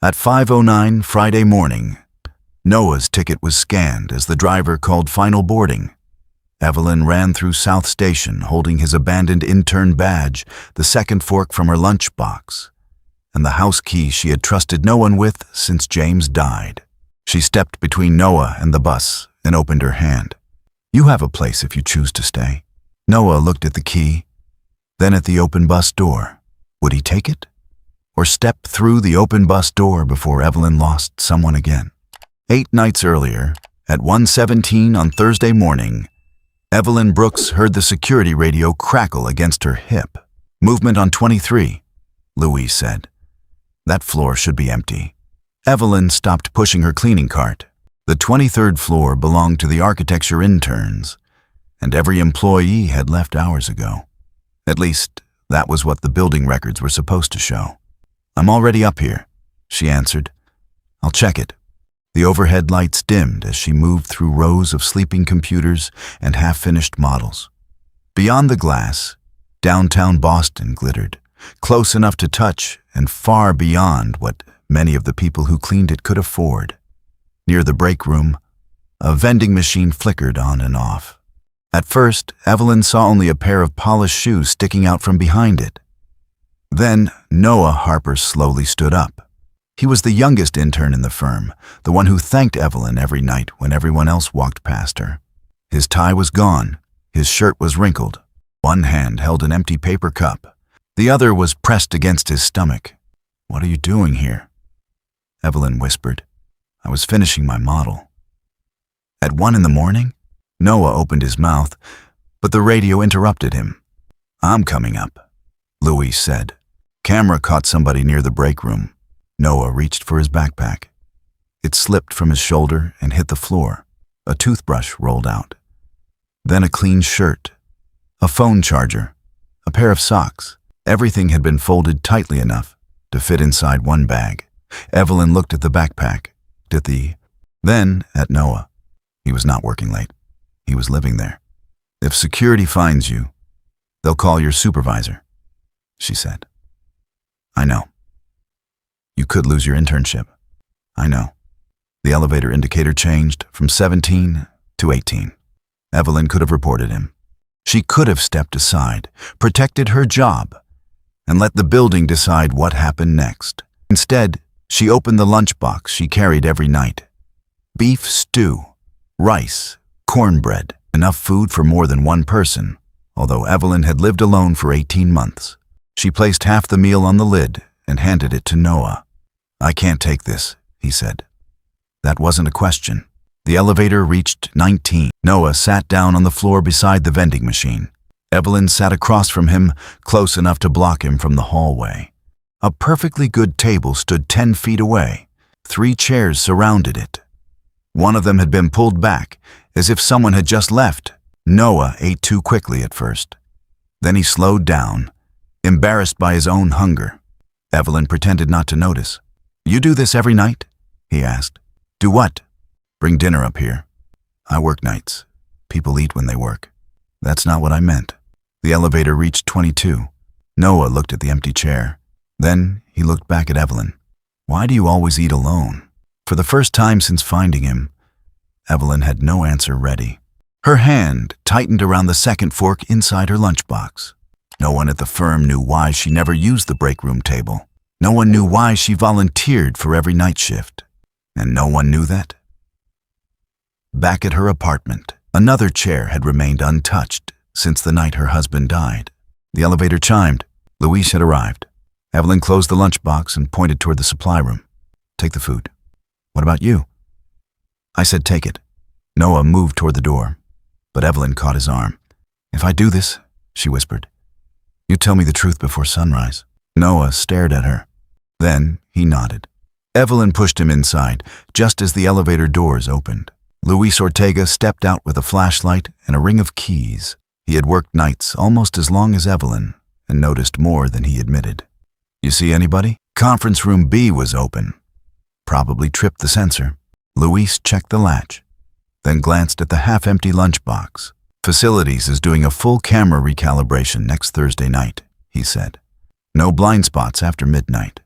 At 5:09 Friday morning, Noah's ticket was scanned as the driver called final boarding. Evelyn ran through South Station holding his abandoned intern badge, the second fork from her lunchbox, and the house key she had trusted no one with since James died. She stepped between Noah and the bus and opened her hand. "You have a place if you choose to stay." Noah looked at the key, then at the open bus door. Would he take it? Or step through the open bus door before Evelyn lost someone again? 8 nights earlier, at 1:17 on Thursday morning, Evelyn Brooks heard the security radio crackle against her hip. "Movement on 23, Louise said. "That floor should be empty." Evelyn stopped pushing her cleaning cart. The 23rd floor belonged to the architecture interns, and every employee had left hours ago. At least, that was what the building records were supposed to show. "I'm already up here," she answered. "I'll check it." The overhead lights dimmed as she moved through rows of sleeping computers and half-finished models. Beyond the glass, downtown Boston glittered, close enough to touch and far beyond what many of the people who cleaned it could afford. Near the break room, a vending machine flickered on and off. At first, Evelyn saw only a pair of polished shoes sticking out from behind it. Then Noah Harper slowly stood up. He was the youngest intern in the firm, the one who thanked Evelyn every night when everyone else walked past her. His tie was gone, his shirt was wrinkled. One hand held an empty paper cup. The other was pressed against his stomach. "What are you doing here?" Evelyn whispered. "I was finishing my model." At 1 in the morning? Noah opened his mouth, but the radio interrupted him. "I'm coming up," Louise said. Camera caught somebody near the break room. Noah reached for his backpack. It slipped from his shoulder and hit the floor. A toothbrush rolled out. Then a clean shirt, a phone charger, a pair of socks. Everything had been folded tightly enough to fit inside one bag. Evelyn looked at the backpack, then at Noah. He was not working late. He was living there. "If security finds you, they'll call your supervisor," she said. "I know. You could lose your internship." "I know." The elevator indicator changed from 17 to 18. Evelyn could have reported him. She could have stepped aside, protected her job, and let the building decide what happened next. Instead, she opened the lunchbox she carried every night. Beef stew, rice, cornbread, enough food for more than one person, although Evelyn had lived alone for 18 months. She placed half the meal on the lid and handed it to Noah. "I can't take this," he said. That wasn't a question. The elevator reached 19. Noah sat down on the floor beside the vending machine. Evelyn sat across from him, close enough to block him from the hallway. A perfectly good table stood 10 feet away. 3 chairs surrounded it. One of them had been pulled back, as if someone had just left. Noah ate too quickly at first. Then he slowed down, embarrassed by his own hunger. Evelyn pretended not to notice. "You do this every night?" he asked. "Do what?" "Bring dinner up here." "I work nights. People eat when they work." "That's not what I meant." The elevator reached 22. Noah looked at the empty chair. Then he looked back at Evelyn. "Why do you always eat alone?" For the first time since finding him, Evelyn had no answer ready. Her hand tightened around the second fork inside her lunchbox. No one at the firm knew why she never used the break room table. No one knew why she volunteered for every night shift. And no one knew that. Back at her apartment, another chair had remained untouched since the night her husband died. The elevator chimed. Louise had arrived. Evelyn closed the lunchbox and pointed toward the supply room. "Take the food." "What about you?" "I said take it." Noah moved toward the door, but Evelyn caught his arm. "If I do this," she whispered, "you tell me the truth before sunrise." Noah stared at her. Then he nodded. Evelyn pushed him inside, just as the elevator doors opened. Luis Ortega stepped out with a flashlight and a ring of keys. He had worked nights almost as long as Evelyn and noticed more than he admitted. "You see anybody?" Conference room B was open. Probably tripped the sensor. Luis checked the latch, then glanced at the half-empty lunchbox. "Facilities is doing a full camera recalibration next Thursday night," he said. "No blind spots after midnight."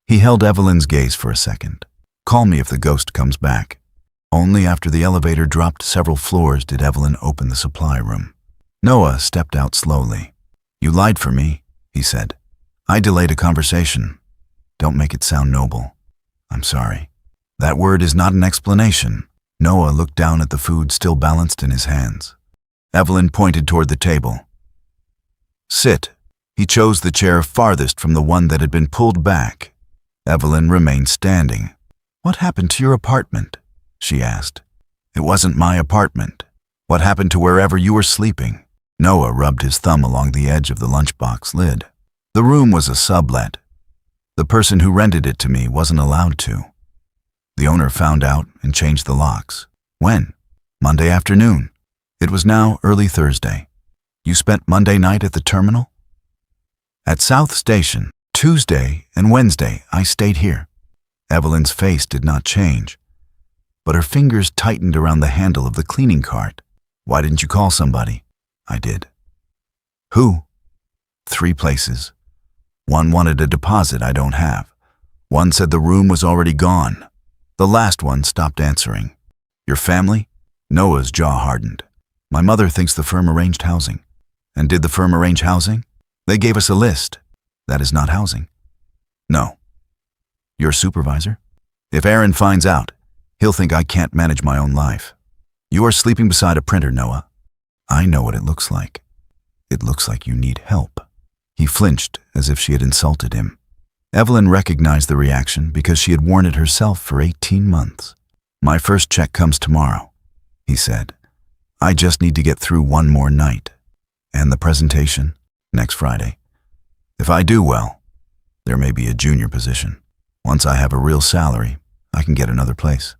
He held Evelyn's gaze for a second. Call me if the ghost comes back. Only after the elevator dropped several floors did Evelyn open the supply room. Noah stepped out slowly. You lied for me, he said. I delayed a conversation. Don't make it sound noble. I'm sorry. That word is not an explanation. Noah looked down at the food still balanced in his hands. Evelyn pointed toward the table. Sit. He chose the chair farthest from the one that had been pulled back. Evelyn remained standing. What happened to your apartment? She asked. It wasn't my apartment. What happened to wherever you were sleeping? Noah rubbed his thumb along the edge of the lunchbox lid. The room was a sublet. The person who rented it to me wasn't allowed to. The owner found out and changed the locks. When? Monday afternoon. It was now early Thursday. You spent Monday night at the terminal? At South Station. Tuesday and Wednesday, I stayed here. Evelyn's face did not change, but her fingers tightened around the handle of the cleaning cart. Why didn't you call somebody? I did. Who? 3 places. One wanted a deposit I don't have. One said the room was already gone. The last one stopped answering. Your family? Noah's jaw hardened. My mother thinks the firm arranged housing. And did the firm arrange housing? They gave us a list. That is not housing. No. Your supervisor? If Aaron finds out, he'll think I can't manage my own life. You are sleeping beside a printer, Noah. I know what it looks like. It looks like you need help. He flinched as if she had insulted him. Evelyn recognized the reaction because she had worn it herself for 18 months. My first check comes tomorrow, he said. I just need to get through one more night. And the presentation next Friday. If I do well, there may be a junior position. Once I have a real salary, I can get another place.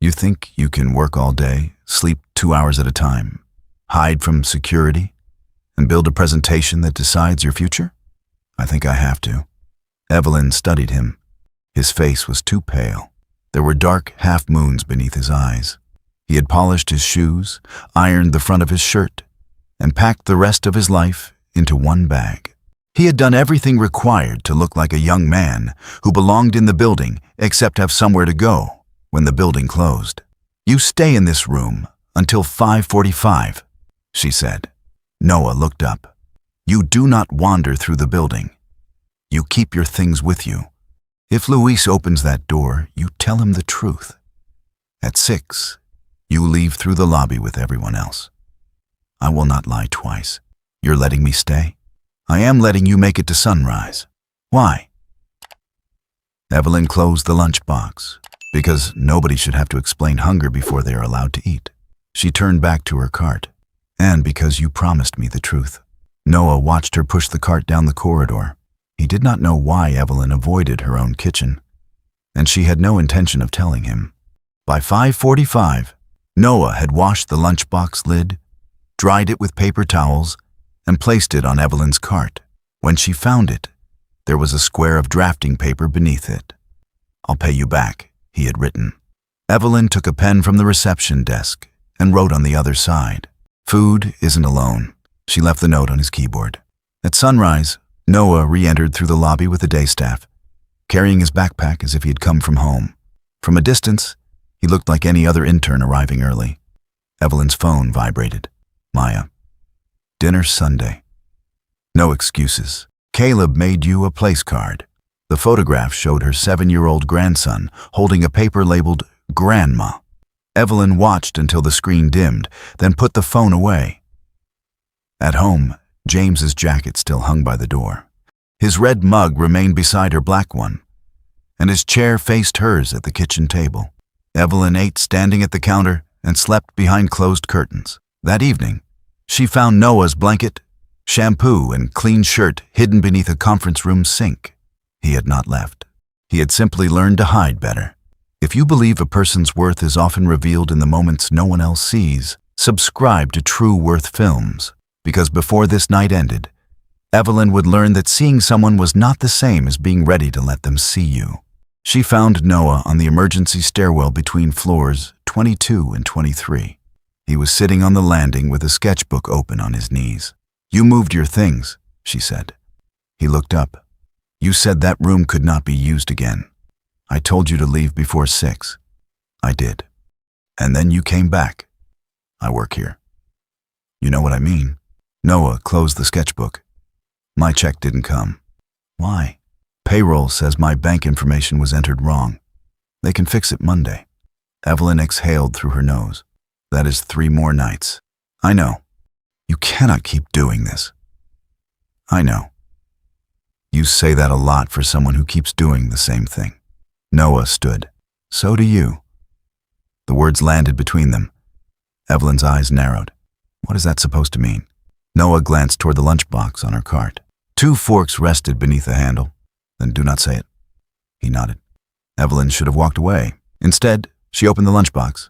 You think you can work all day, sleep 2 hours at a time, hide from security, and build a presentation that decides your future? I think I have to. Evelyn studied him. His face was too pale. There were dark half-moons beneath his eyes. He had polished his shoes, ironed the front of his shirt, and packed the rest of his life into one bag. He had done everything required to look like a young man who belonged in the building except have somewhere to go when the building closed. You stay in this room until 5:45, she said. Noah looked up. You do not wander through the building. You keep your things with you. If Luis opens that door, you tell him the truth. At 6, you leave through the lobby with everyone else. I will not lie twice. You're letting me stay? I am letting you make it to sunrise. Why? Evelyn closed the lunchbox, because nobody should have to explain hunger before they are allowed to eat. She turned back to her cart. And because you promised me the truth. Noah watched her push the cart down the corridor. He did not know why Evelyn avoided her own kitchen, and she had no intention of telling him. By 5:45, Noah had washed the lunchbox lid, dried it with paper towels, and placed it on Evelyn's cart. When she found it, there was a square of drafting paper beneath it. I'll pay you back, he had written. Evelyn took a pen from the reception desk and wrote on the other side. Food isn't alone. She left the note on his keyboard. At sunrise, Noah re-entered through the lobby with the day staff, carrying his backpack as if he had come from home. From a distance, he looked like any other intern arriving early. Evelyn's phone vibrated. Maya. Dinner Sunday. No excuses. Caleb made you a place card. The photograph showed her 7-year-old grandson holding a paper labeled Grandma. Evelyn watched until the screen dimmed, then put the phone away. At home, James's jacket still hung by the door. His red mug remained beside her black one, and his chair faced hers at the kitchen table. Evelyn ate standing at the counter and slept behind closed curtains. That evening, she found Noah's blanket, shampoo, and clean shirt hidden beneath a conference room sink. He had not left. He had simply learned to hide better. If you believe a person's worth is often revealed in the moments no one else sees, subscribe to True Worth Films, because before this night ended, Evelyn would learn that seeing someone was not the same as being ready to let them see you. She found Noah on the emergency stairwell between floors 22 and 23. He was sitting on the landing with a sketchbook open on his knees. You moved your things, she said. He looked up. You said that room could not be used again. I told you to leave before 6. I did. And then you came back. I work here. You know what I mean? Noah closed the sketchbook. My check didn't come. Why? Payroll says my bank information was entered wrong. They can fix it Monday. Evelyn exhaled through her nose. That is 3 more nights. I know. You cannot keep doing this. I know. You say that a lot for someone who keeps doing the same thing. Noah stood. So do you. The words landed between them. Evelyn's eyes narrowed. What is that supposed to mean? Noah glanced toward the lunchbox on her cart. 2 forks rested beneath the handle. Then do not say it. He nodded. Evelyn should have walked away. Instead, she opened the lunchbox.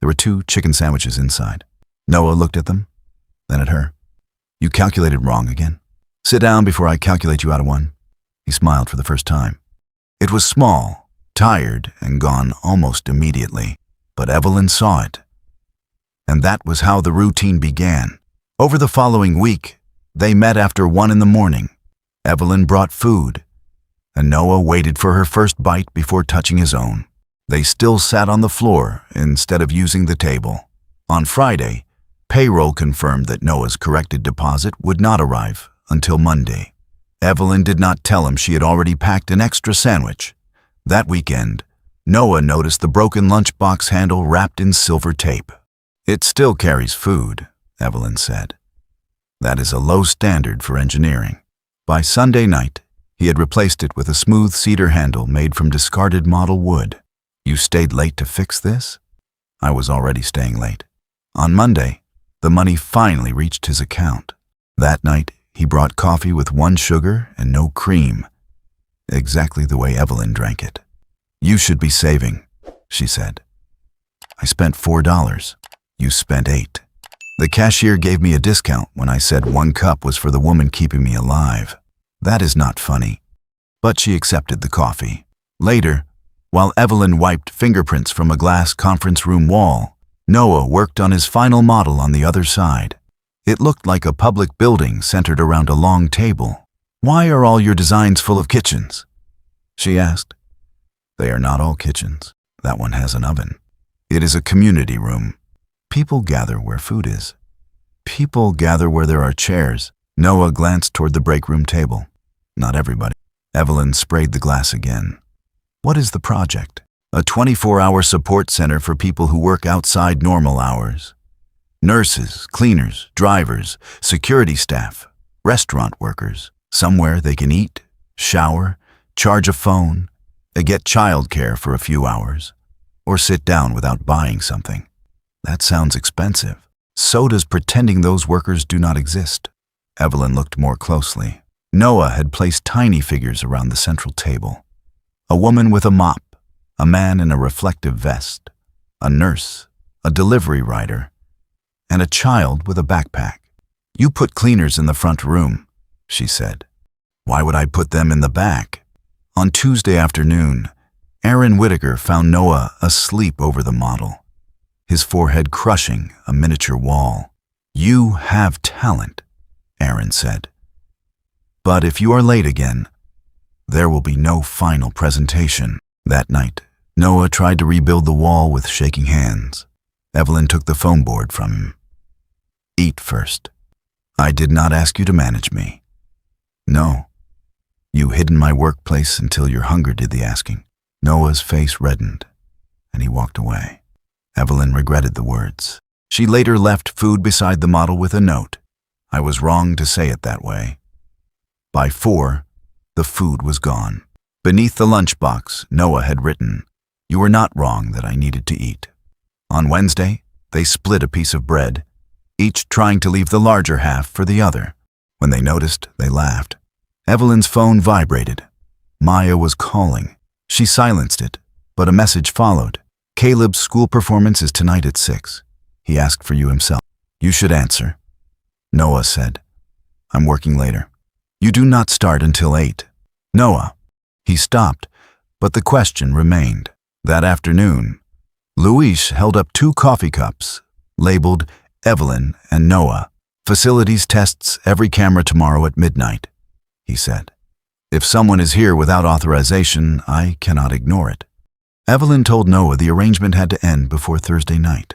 There were 2 chicken sandwiches inside. Noah looked at them, then at her. You calculated wrong again. Sit down before I calculate you out of one. He smiled for the first time. It was small, tired, and gone almost immediately, but Evelyn saw it. And that was how the routine began. Over the following week, they met after 1 in the morning. Evelyn brought food, and Noah waited for her first bite before touching his own. They still sat on the floor instead of using the table. On Friday, payroll confirmed that Noah's corrected deposit would not arrive until Monday. Evelyn did not tell him she had already packed an extra sandwich. That weekend, Noah noticed the broken lunchbox handle wrapped in silver tape. It still carries food, Evelyn said. That is a low standard for engineering. By Sunday night, he had replaced it with a smooth cedar handle made from discarded model wood. You stayed late to fix this? I was already staying late. On Monday, the money finally reached his account. That night, he brought coffee with 1 sugar and no cream, exactly the way Evelyn drank it. You should be saving, she said. I spent $4. You spent $8. The cashier gave me a discount when I said 1 cup was for the woman keeping me alive. That is not funny. But she accepted the coffee. Later, while Evelyn wiped fingerprints from a glass conference room wall, Noah worked on his final model on the other side. It looked like a public building centered around a long table. Why are all your designs full of kitchens? She asked. They are not all kitchens. That one has an oven. It is a community room. People gather where food is. People gather where there are chairs. Noah glanced toward the break room table. Not everybody. Evelyn sprayed the glass again. What is the project? A 24-hour support center for people who work outside normal hours. Nurses, cleaners, drivers, security staff, restaurant workers. Somewhere they can eat, shower, charge a phone, get childcare for a few hours, or sit down without buying something. That sounds expensive. So does pretending those workers do not exist. Evelyn looked more closely. Noah had placed tiny figures around the central table. A woman with a mop, a man in a reflective vest, a nurse, a delivery rider, and a child with a backpack. You put cleaners in the front room, she said. Why would I put them in the back? On Tuesday afternoon, Aaron Whitaker found Noah asleep over the model, his forehead crushing a miniature wall. You have talent, Aaron said. But if you are late again, there will be no final presentation. That night, Noah tried to rebuild the wall with shaking hands. Evelyn took the foam board from him. Eat first. I did not ask you to manage me. No. You hid in my workplace until your hunger did the asking. Noah's face reddened, and he walked away. Evelyn regretted the words. She later left food beside the model with a note. I was wrong to say it that way. By 4, the food was gone. Beneath the lunchbox, Noah had written, You were not wrong that I needed to eat. On Wednesday, they split a piece of bread, each trying to leave the larger half for the other. When they noticed, they laughed. Evelyn's phone vibrated. Maya was calling. She silenced it, but a message followed. Caleb's school performance is tonight at 6. He asked for you himself. You should answer. Noah said, I'm working later. You do not start until 8. Noah. He stopped, but the question remained. That afternoon, Luis held up 2 coffee cups, labeled Evelyn and Noah. Facilities tests every camera tomorrow at midnight, he said. If someone is here without authorization, I cannot ignore it. Evelyn told Noah the arrangement had to end before Thursday night.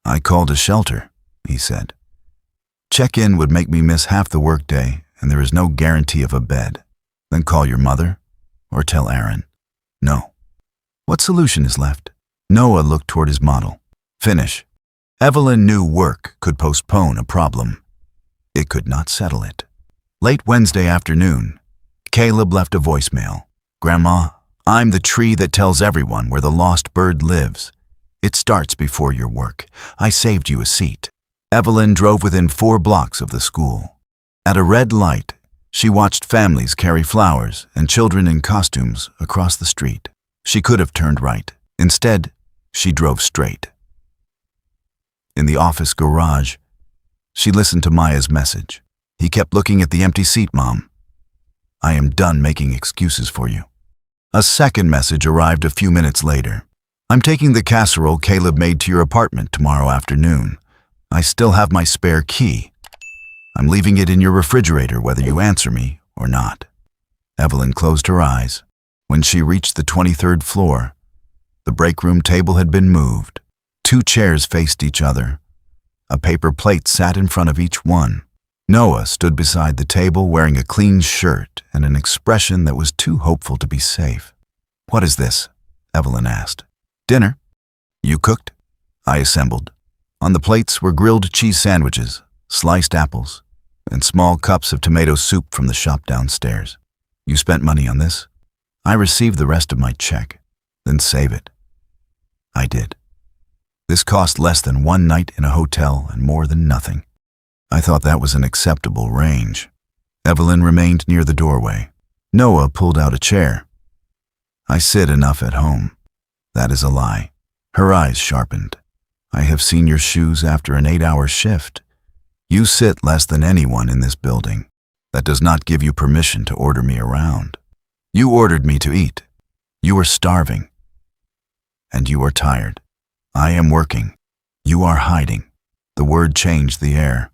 I called a shelter, he said. Check-in would make me miss half the workday, and there is no guarantee of a bed. Then call your mother, or tell Aaron. No. What solution is left? Noah looked toward his model. Finish. Evelyn knew work could postpone a problem. It could not settle it. Late Wednesday afternoon, Caleb left a voicemail. Grandma, I'm the tree that tells everyone where the lost bird lives. It starts before your work. I saved you a seat. Evelyn drove within 4 blocks of the school. At a red light, she watched families carry flowers and children in costumes across the street. She could have turned right. Instead, she drove straight. In the office garage, she listened to Maya's message. He kept looking at the empty seat, Mom. I am done making excuses for you. A second message arrived a few minutes later. I'm taking the casserole Caleb made to your apartment tomorrow afternoon. I still have my spare key. I'm leaving it in your refrigerator whether you answer me or not. Evelyn closed her eyes. When she reached the 23rd floor, the break room table had been moved. 2 chairs faced each other. A paper plate sat in front of each one. Noah stood beside the table wearing a clean shirt and an expression that was too hopeful to be safe. What is this? Evelyn asked. Dinner. You cooked? I assembled. On the plates were grilled cheese sandwiches, sliced apples, and small cups of tomato soup from the shop downstairs. You spent money on this? I received the rest of my check. Then save it. I did. This cost less than 1 night in a hotel and more than nothing. I thought that was an acceptable range. Evelyn remained near the doorway. Noah pulled out a chair. I sit enough at home. That is a lie. Her eyes sharpened. I have seen your shoes after an 8-hour shift. You sit less than anyone in this building. That does not give you permission to order me around. You ordered me to eat. You are starving. And you are tired. I am working. You are hiding. The word changed the air.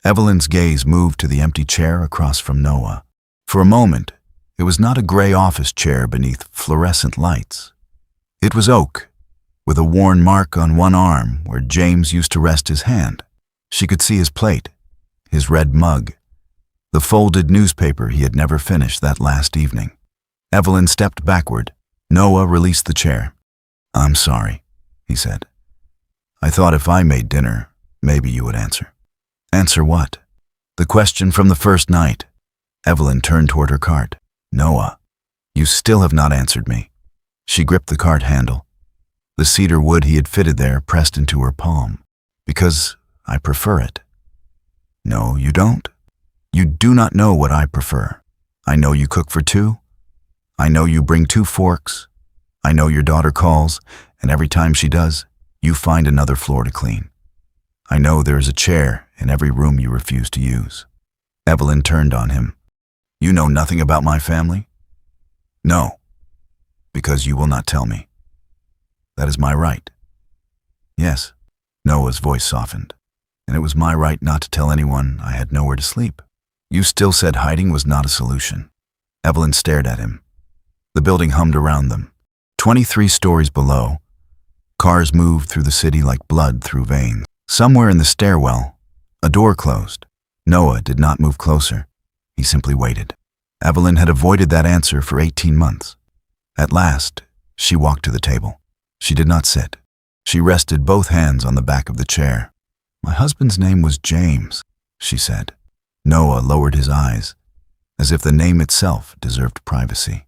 Evelyn's gaze moved to the empty chair across from Noah. For a moment, it was not a gray office chair beneath fluorescent lights. It was oak, with a worn mark on one arm where James used to rest his hand. She could see his plate, his red mug, the folded newspaper he had never finished that last evening. Evelyn stepped backward. Noah released the chair. I'm sorry, he said. I thought if I made dinner, maybe you would answer. Answer what? The question from the first night. Evelyn turned toward her cart. Noah, you still have not answered me. She gripped the cart handle. The cedar wood he had fitted there pressed into her palm. Because I prefer it. No, you don't. You do not know what I prefer. I know you cook for 2. I know you bring 2 forks. I know your daughter calls, and every time she does, you find another floor to clean. I know there is a chair in every room you refuse to use. Evelyn turned on him. You know nothing about my family? No, because you will not tell me. That is my right. Yes, Noah's voice softened. And it was my right not to tell anyone I had nowhere to sleep. You still said hiding was not a solution. Evelyn stared at him. The building hummed around them. 23 stories below, cars moved through the city like blood through veins. Somewhere in the stairwell, a door closed. Noah did not move closer. He simply waited. Evelyn had avoided that answer for 18 months. At last, she walked to the table. She did not sit. She rested both hands on the back of the chair. My husband's name was James, she said. Noah lowered his eyes, as if the name itself deserved privacy.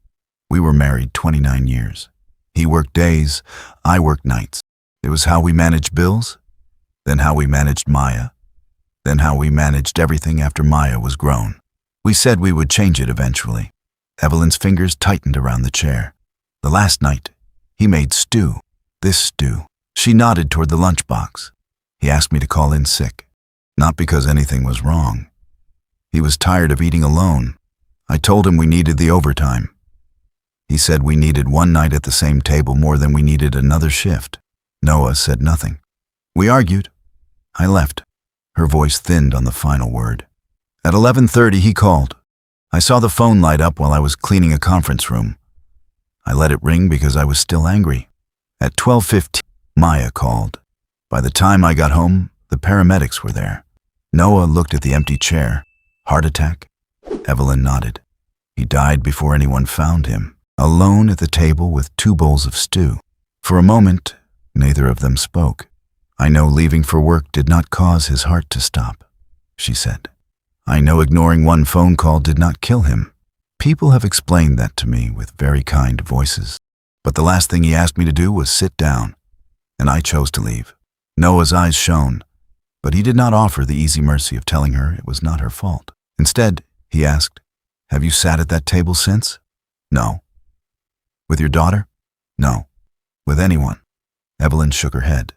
We were married 29 years. He worked days, I worked nights. It was how we managed bills, then how we managed Maya, then how we managed everything after Maya was grown. We said we would change it eventually. Evelyn's fingers tightened around the chair. The last night, he made stew. This stew. She nodded toward the lunchbox. He asked me to call in sick. Not because anything was wrong. He was tired of eating alone. I told him we needed the overtime. He said we needed 1 night at the same table more than we needed another shift. Noah said nothing. We argued. I left. Her voice thinned on the final word. At 11:30 he called. I saw the phone light up while I was cleaning a conference room. I let it ring because I was still angry. At 12:15, Maya called. By the time I got home, the paramedics were there. Noah looked at the empty chair. Heart attack? Evelyn nodded. He died before anyone found him, alone at the table with 2 bowls of stew. For a moment, neither of them spoke. I know leaving for work did not cause his heart to stop, she said. I know ignoring 1 phone call did not kill him. People have explained that to me with very kind voices. But the last thing he asked me to do was sit down, and I chose to leave. Noah's eyes shone, but he did not offer the easy mercy of telling her it was not her fault. Instead, he asked, "Have you sat at that table since?" "No." "With your daughter?" "No." "With anyone?" Evelyn shook her head.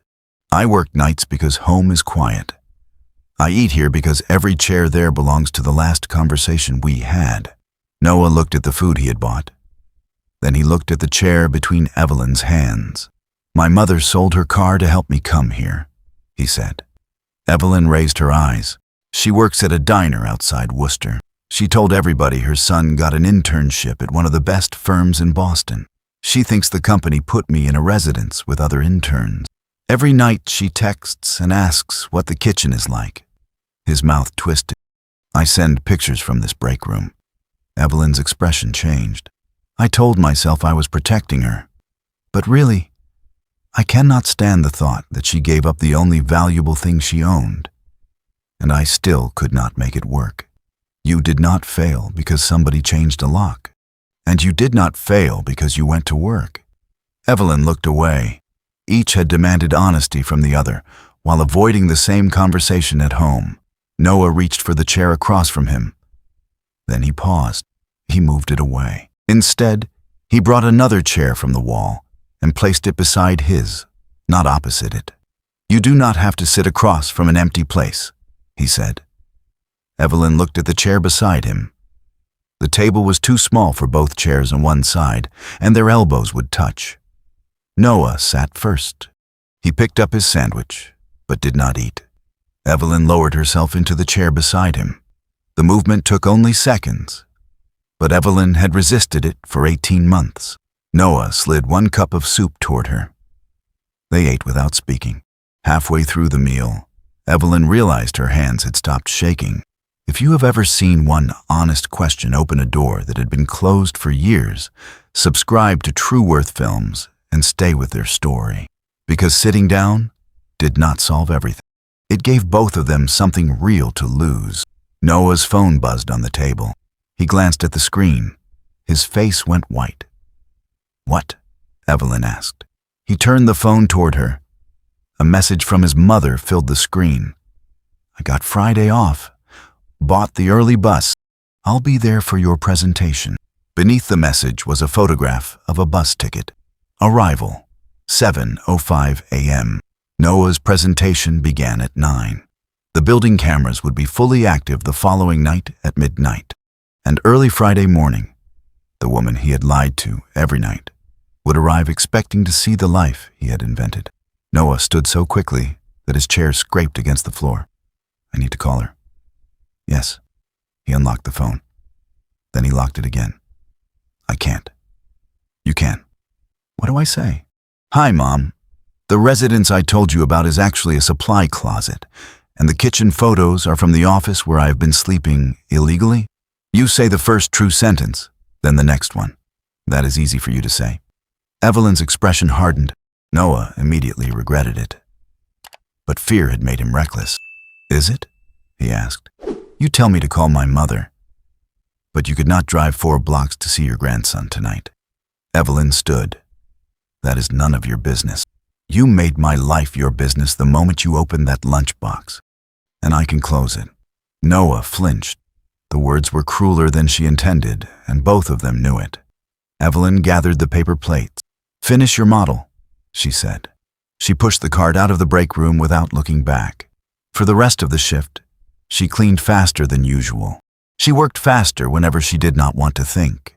"I work nights because home is quiet. I eat here because every chair there belongs to the last conversation we had." Noah looked at the food he had bought. Then he looked at the chair between Evelyn's hands. "My mother sold her car to help me come here," he said. Evelyn raised her eyes. "She works at a diner outside Worcester. She told everybody her son got an internship at one of the best firms in Boston. She thinks the company put me in a residence with other interns. Every night she texts and asks what the kitchen is like." His mouth twisted. "I send pictures from this break room." Evelyn's expression changed. "I told myself I was protecting her. But really, I cannot stand the thought that she gave up the only valuable thing she owned. And I still could not make it work. You did not fail because somebody changed a lock. And you did not fail because you went to work." Evelyn looked away. Each had demanded honesty from the other, while avoiding the same conversation at home. Noah reached for the chair across from him. Then he paused. He moved it away. Instead, he brought another chair from the wall and placed it beside his, not opposite it. "You do not have to sit across from an empty place," he said. Evelyn looked at the chair beside him. The table was too small for both chairs on one side, and their elbows would touch. Noah sat first. He picked up his sandwich, but did not eat. Evelyn lowered herself into the chair beside him. The movement took only seconds, but Evelyn had resisted it for 18 months. Noah slid 1 cup of soup toward her. They ate without speaking. Halfway through the meal, Evelyn realized her hands had stopped shaking. If you have ever seen one honest question open a door that had been closed for years, subscribe to True Worth Films and stay with their story. Because sitting down did not solve everything. It gave both of them something real to lose. Noah's phone buzzed on the table. He glanced at the screen. His face went white. "What?" Evelyn asked. He turned the phone toward her. A message from his mother filled the screen. "I got Friday off. Bought the early bus. I'll be there for your presentation." Beneath the message was a photograph of a bus ticket. Arrival, 7:05 a.m. Noah's presentation began at 9. The building cameras would be fully active the following night at midnight. And early Friday morning, the woman he had lied to every night would arrive expecting to see the life he had invented. Noah stood so quickly that his chair scraped against the floor. "I need to call her." "Yes." He unlocked the phone. Then he locked it again. "I can't." "You can." "What do I say?" "Hi, Mom. The residence I told you about is actually a supply closet, and the kitchen photos are from the office where I have been sleeping illegally. You say the first true sentence, then the next one. That is easy for you to say." Evelyn's expression hardened. Noah immediately regretted it. But fear had made him reckless. "Is it?" he asked. "You tell me to call my mother. But you could not drive 4 blocks to see your grandson tonight." Evelyn stood. "That is none of your business. You made my life your business the moment you opened that lunchbox, and I can close it." Noah flinched. The words were crueler than she intended, and both of them knew it. Evelyn gathered the paper plates. "Finish your model," she said. She pushed the cart out of the break room without looking back. For the rest of the shift, she cleaned faster than usual. She worked faster whenever she did not want to think.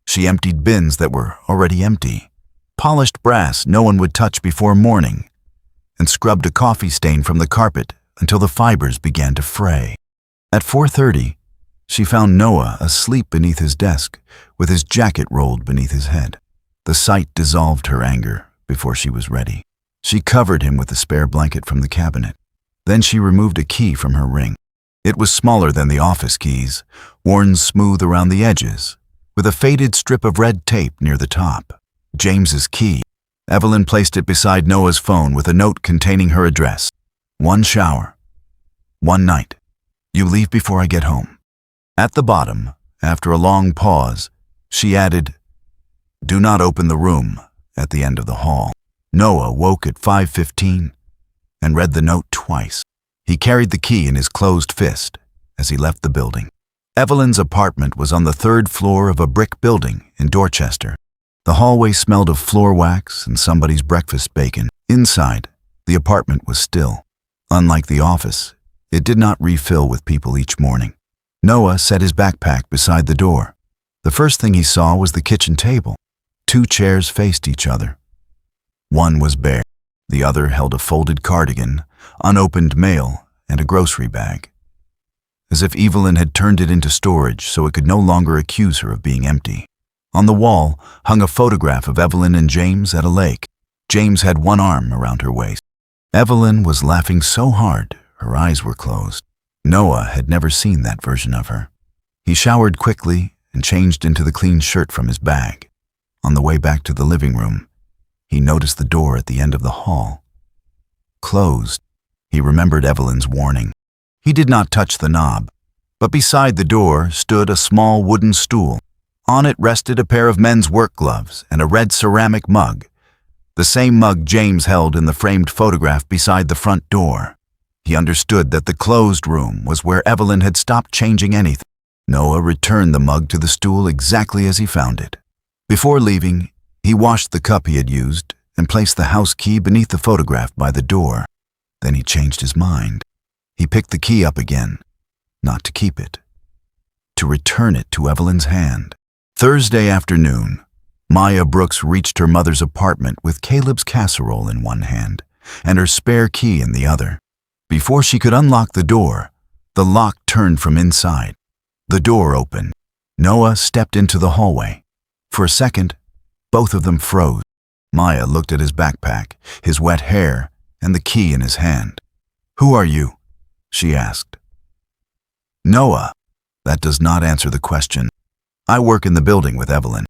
She emptied bins that were already empty, polished brass no one would touch before morning, and scrubbed a coffee stain from the carpet until the fibers began to fray. At 4:30, She found Noah asleep beneath his desk, with his jacket rolled beneath his head. The sight dissolved her anger before she was ready. She covered him with a spare blanket from the cabinet. Then she removed a key from her ring. It was smaller than the office keys, worn smooth around the edges, with a faded strip of red tape near the top. James's key. Evelyn placed it beside Noah's phone with a note containing her address. One shower. One night. You leave before I get home. At the bottom, after a long pause, she added, Do not open the room at the end of the hall. Noah woke at 5:15 and read the note twice. He carried the key in his closed fist as he left the building. Evelyn's apartment was on the 3rd floor of a brick building in Dorchester. The hallway smelled of floor wax and somebody's breakfast bacon. Inside, the apartment was still. Unlike the office, it did not refill with people each morning. Noah set his backpack beside the door. The first thing he saw was the kitchen table. 2 chairs faced each other. One was bare. The other held a folded cardigan, unopened mail, and a grocery bag. As if Evelyn had turned it into storage so it could no longer accuse her of being empty. On the wall hung a photograph of Evelyn and James at a lake. James had one arm around her waist. Evelyn was laughing so hard her eyes were closed. Noah had never seen that version of her. He showered quickly and changed into the clean shirt from his bag. On the way back to the living room, he noticed the door at the end of the hall. Closed. He remembered Evelyn's warning. He did not touch the knob, but beside the door stood a small wooden stool. On it rested a pair of men's work gloves and a red ceramic mug, the same mug James held in the framed photograph beside the front door. He understood that the closed room was where Evelyn had stopped changing anything. Noah returned the mug to the stool exactly as he found it. Before leaving, he washed the cup he had used and placed the house key beneath the photograph by the door. Then he changed his mind. He picked the key up again, not to keep it, to return it to Evelyn's hand. Thursday afternoon, Maya Brooks reached her mother's apartment with Caleb's casserole in one hand and her spare key in the other. Before she could unlock the door, the lock turned from inside. The door opened. Noah stepped into the hallway. For a second, both of them froze. Maya looked at his backpack, his wet hair, and the key in his hand. "Who are you?" she asked. "Noah." "That does not answer the question. I work in the building with Evelyn."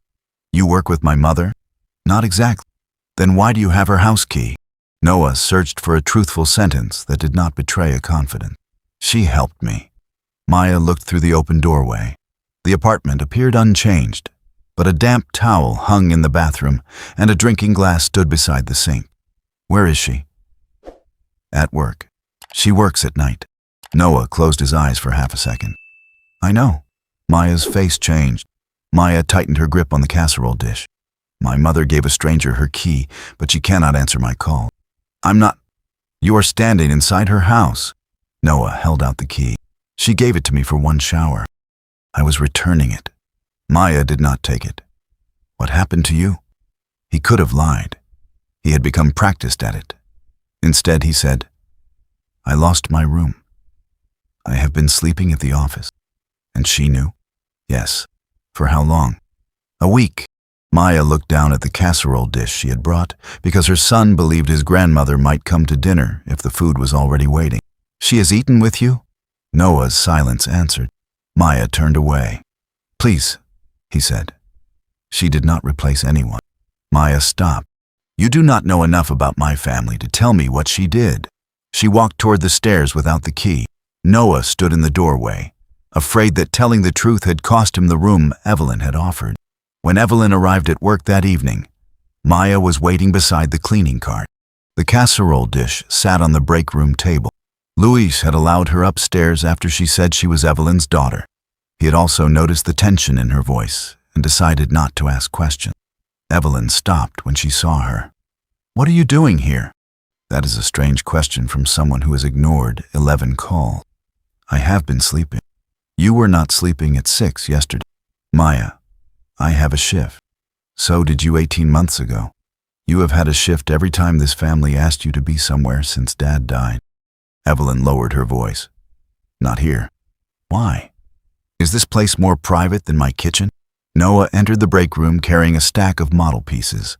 "You work with my mother?" "Not exactly." "Then why do you have her house key?" Noah searched for a truthful sentence that did not betray a confidence. "She helped me." Maya looked through the open doorway. The apartment appeared unchanged, but a damp towel hung in the bathroom and a drinking glass stood beside the sink. "Where is she?" "At work. She works at night." Noah closed his eyes for half a second. "I know." Maya's face changed. Maya tightened her grip on the casserole dish. "My mother gave a stranger her key, but she cannot answer my call." "I'm not." "You are standing inside her house." Noah held out the key. "She gave it to me for one shower. I was returning it." Maya did not take it. "What happened to you?" He could have lied. He had become practiced at it. Instead, he said, "I lost my room. I have been sleeping at the office." "And she knew?" "Yes." "For how long?" "A week." Maya looked down at the casserole dish she had brought because her son believed his grandmother might come to dinner if the food was already waiting. "She has eaten with you?" Noah's silence answered. Maya turned away. "Please," he said. She did not replace anyone. Maya stopped. "You do not know enough about my family to tell me what she did." She walked toward the stairs without the key. Noah stood in the doorway, afraid that telling the truth had cost him the room Evelyn had offered. When Evelyn arrived at work that evening, Maya was waiting beside the cleaning cart. The casserole dish sat on the break room table. Luis had allowed her upstairs after she said she was Evelyn's daughter. He had also noticed the tension in her voice and decided not to ask questions. Evelyn stopped when she saw her. "What are you doing here?" That is a strange question from someone who has ignored 11 calls. "I have been sleeping." "You were not sleeping at 6 yesterday." "Maya, I have a shift." "So did you 18 months ago. You have had a shift every time this family asked you to be somewhere since Dad died." Evelyn lowered her voice. "Not here." "Why?" Is this place more private than my kitchen? Noah entered the break room carrying a stack of model pieces.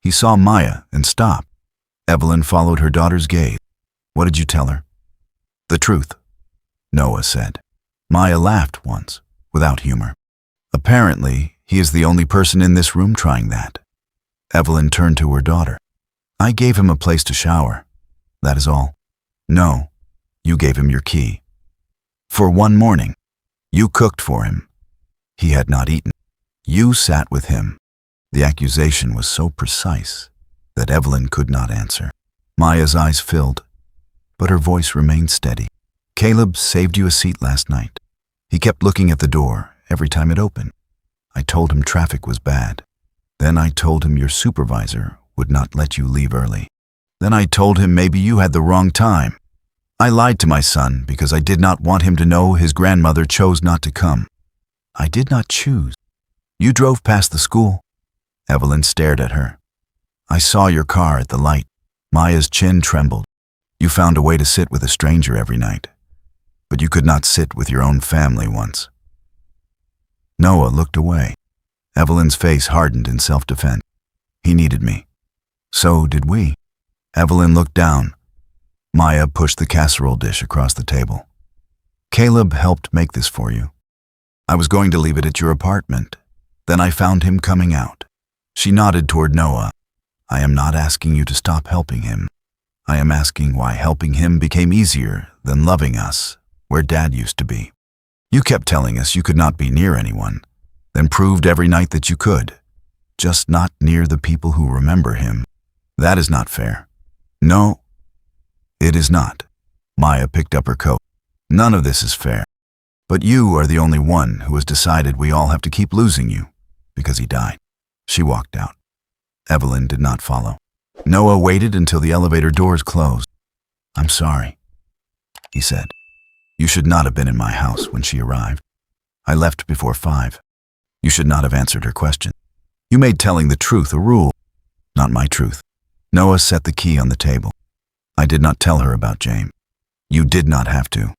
He saw Maya and stopped. Evelyn followed her daughter's gaze. What did you tell her? The truth, Noah said. Maya laughed once, without humor. Apparently, he is the only person in this room trying that. Evelyn turned to her daughter. I gave him a place to shower. That is all. No, you gave him your key. For one morning, you cooked for him. He had not eaten. You sat with him. The accusation was so precise that Evelyn could not answer. Maya's eyes filled, but her voice remained steady. Caleb saved you a seat last night. He kept looking at the door every time it opened. I told him traffic was bad. Then I told him your supervisor would not let you leave early. Then I told him maybe you had the wrong time. I lied to my son because I did not want him to know his grandmother chose not to come. I did not choose. You drove past the school. Evelyn stared at her. I saw your car at the light. Maya's chin trembled. You found a way to sit with a stranger every night, but you could not sit with your own family once. Noah looked away. Evelyn's face hardened in self-defense. He needed me. So did we. Evelyn looked down. Maya pushed the casserole dish across the table. Caleb helped make this for you. I was going to leave it at your apartment. Then I found him coming out. She nodded toward Noah. I am not asking you to stop helping him. I am asking why helping him became easier than loving us, where Dad used to be. You kept telling us you could not be near anyone, then proved every night that you could, just not near the people who remember him. That is not fair. No, it is not. Maya picked up her coat. None of this is fair. But you are the only one who has decided we all have to keep losing you, because he died. She walked out. Evelyn did not follow. Noah waited until the elevator doors closed. I'm sorry, he said. You should not have been in my house when she arrived. I left before 5. You should not have answered her question. You made telling the truth a rule, not my truth. Noah set the key on the table. I did not tell her about James. You did not have to.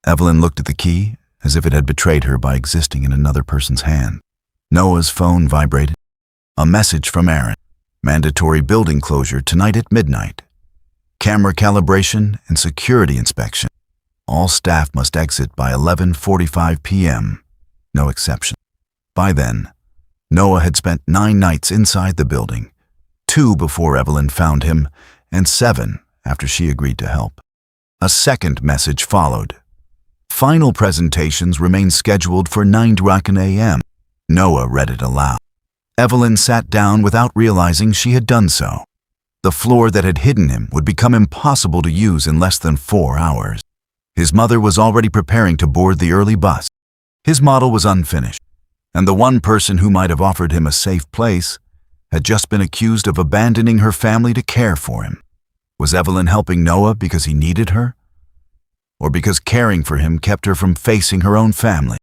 Evelyn looked at the key as if it had betrayed her by existing in another person's hand. Noah's phone vibrated. A message from Aaron. Mandatory building closure tonight at midnight. Camera calibration and security inspection. All staff must exit by 11:45 p.m. No exception. By then, Noah had spent 9 nights inside the building, 2 before Evelyn found him, and 7 after she agreed to help. A second message followed. Final presentations remain scheduled for 9:00 a.m. Noah read it aloud. Evelyn sat down without realizing she had done so. The floor that had hidden him would become impossible to use in less than 4 hours. His mother was already preparing to board the early bus. His model was unfinished, and the one person who might have offered him a safe place had just been accused of abandoning her family to care for him. Was Evelyn helping Noah because he needed her? Or because caring for him kept her from facing her own family?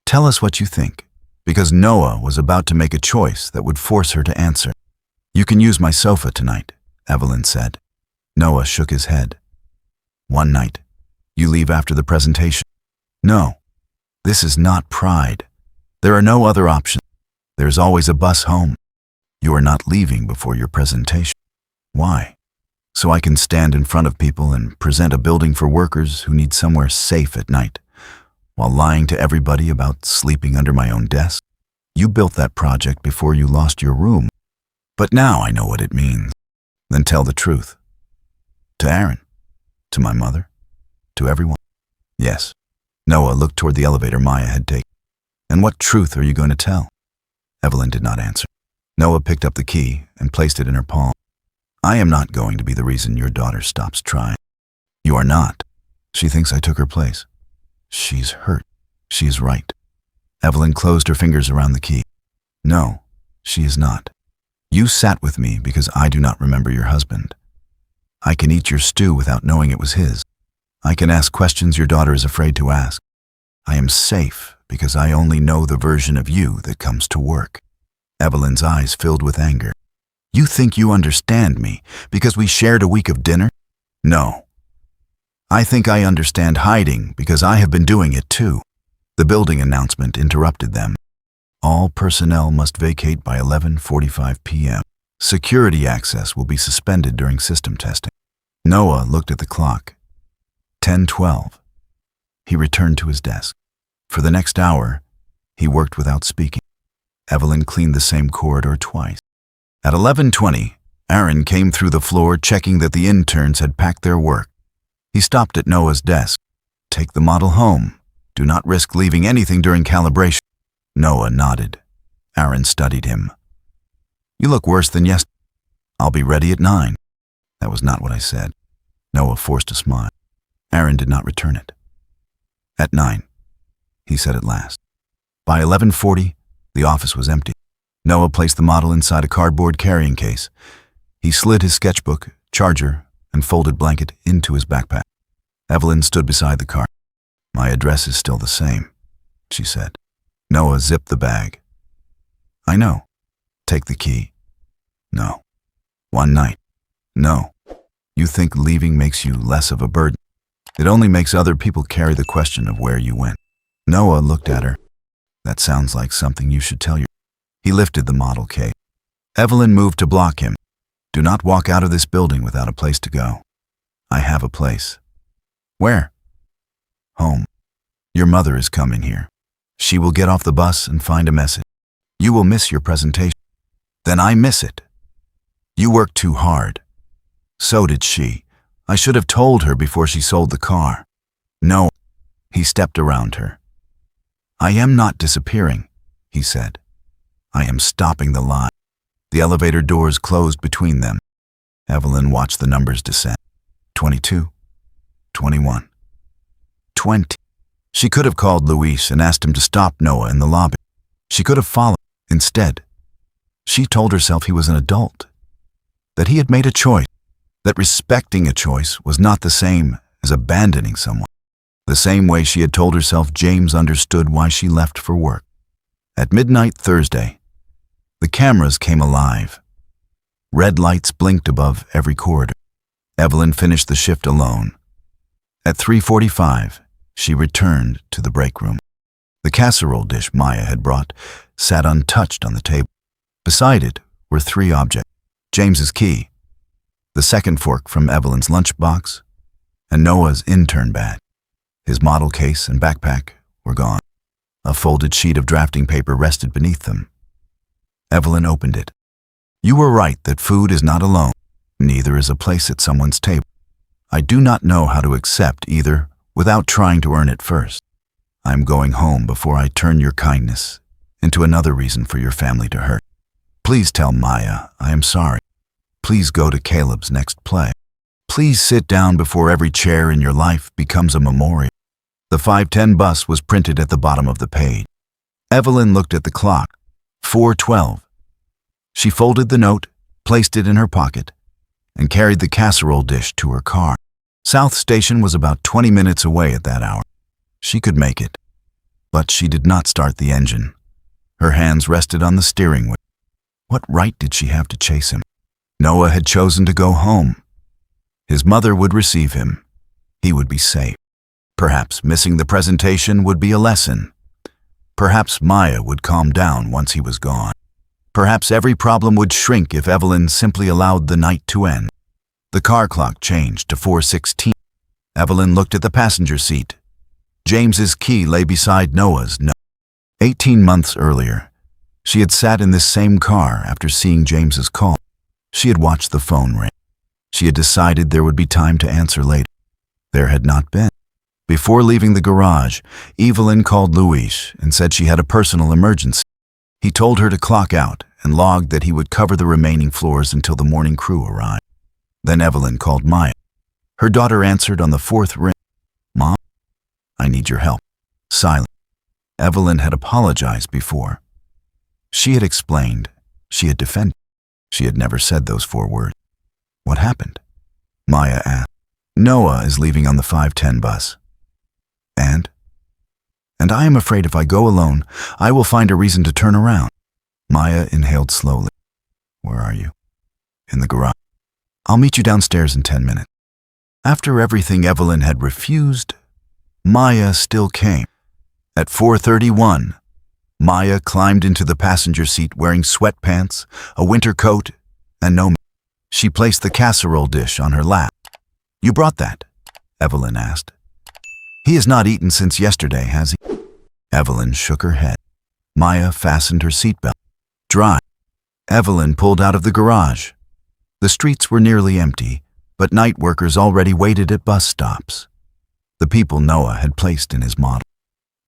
Tell us what you think, because Noah was about to make a choice that would force her to answer. You can use my sofa tonight, Evelyn said. Noah shook his head. One night. You leave after the presentation. No, this is not pride. There are no other options. There's always a bus home. You are not leaving before your presentation. Why? So I can stand in front of people and present a building for workers who need somewhere safe at night, while lying to everybody about sleeping under my own desk. You built that project before you lost your room. But now I know what it means. Then tell the truth. To Aaron. To my mother. To everyone. Yes. Noah looked toward the elevator Maya had taken. And what truth are you going to tell? Evelyn did not answer. Noah picked up the key and placed it in her palm. I am not going to be the reason your daughter stops trying. You are not. She thinks I took her place. She's hurt. She is right. Evelyn closed her fingers around the key. No, she is not. You sat with me because I do not remember your husband. I can eat your stew without knowing it was his. I can ask questions your daughter is afraid to ask. I am safe because I only know the version of you that comes to work. Evelyn's eyes filled with anger. You think you understand me because we shared a week of dinner? No. I think I understand hiding because I have been doing it too. The building announcement interrupted them. All personnel must vacate by 11:45 p.m. Security access will be suspended during system testing. Noah looked at the clock. 10:12. He returned to his desk. For the next hour, he worked without speaking. Evelyn cleaned the same corridor twice. At 11:20, Aaron came through the floor checking that the interns had packed their work. He stopped at Noah's desk. "Take the model home. Do not risk leaving anything during calibration." Noah nodded. Aaron studied him. "You look worse than yesterday. I'll be ready at 9. That was not what I said. Noah forced a smile. Aaron did not return it. "At 9, he said at last. By 11:40, the office was empty. Noah placed the model inside a cardboard carrying case. He slid his sketchbook, charger, and folded blanket into his backpack. Evelyn stood beside the car. "My address is still the same," she said. Noah zipped the bag. "I know. Take the key." "No." "One night." "No. You think leaving makes you less of a burden. It only makes other people carry the question of where you went." Noah looked at her. "That sounds like something you should tell your..." He lifted the model case. Evelyn moved to block him. "Do not walk out of this building without a place to go." "I have a place." "Where?" "Home. Your mother is coming here. She will get off the bus and find a message. You will miss your presentation." "Then I miss it." "You worked too hard." "So did she. I should have told her before she sold the car." "No." He stepped around her. "I am not disappearing," he said. "I am stopping the lie." The elevator doors closed between them. Evelyn watched the numbers descend. 22, 21, 20. She could have called Luis and asked him to stop Noah in the lobby. She could have followed. Instead, she told herself he was an adult, that he had made a choice, that respecting a choice was not the same as abandoning someone. The same way she had told herself James understood why she left for work. At midnight Thursday, the cameras came alive. Red lights blinked above every corridor. Evelyn finished the shift alone. At 3:45, she returned to the break room. The casserole dish Maya had brought sat untouched on the table. Beside it were 3 objects: James's key, the second fork from Evelyn's lunchbox, and Noah's intern badge. His model case and backpack were gone. A folded sheet of drafting paper rested beneath them. Evelyn opened it. "You were right that food is not alone. Neither is a place at someone's table. I do not know how to accept either without trying to earn it first. I am going home before I turn your kindness into another reason for your family to hurt. Please tell Maya I am sorry. Please go to Caleb's next play. Please sit down before every chair in your life becomes a memorial." The 5:10 bus was printed at the bottom of the page. Evelyn looked at the clock. 4:12. She folded the note, placed it in her pocket, and carried the casserole dish to her car. South Station was about 20 minutes away at that hour. She could make it. But she did not start the engine. Her hands rested on the steering wheel. What right did she have to chase him? Noah had chosen to go home. His mother would receive him. He would be safe. Perhaps missing the presentation would be a lesson. Perhaps Maya would calm down once he was gone. Perhaps every problem would shrink if Evelyn simply allowed the night to end. The car clock changed to 4:16. Evelyn looked at the passenger seat. James's key lay beside Noah's note. 18 months earlier, she had sat in this same car after seeing James's call. She had watched the phone ring. She had decided there would be time to answer later. There had not been. Before leaving the garage, Evelyn called Luis and said she had a personal emergency. He told her to clock out and logged that he would cover the remaining floors until the morning crew arrived. Then Evelyn called Maya. Her daughter answered on the 4th ring. "Mom, I need your help." Silent. Evelyn had apologized before. She had explained. She had defended. She had never said those 4 words. "What happened?" Maya asked. "Noah is leaving on the 5:10 bus. And I am afraid if I go alone, I will find a reason to turn around." Maya inhaled slowly. "Where are you?" "In the garage." "I'll meet you downstairs in 10 minutes." After everything Evelyn had refused, Maya still came. At 4:31, Maya climbed into the passenger seat wearing sweatpants, a winter coat, and no makeup. She placed the casserole dish on her lap. "You brought that?" Evelyn asked. "He has not eaten since yesterday, has he?" Evelyn shook her head. Maya fastened her seatbelt. "Drive." Evelyn pulled out of the garage. The streets were nearly empty, but night workers already waited at bus stops. The people Noah had placed in his model.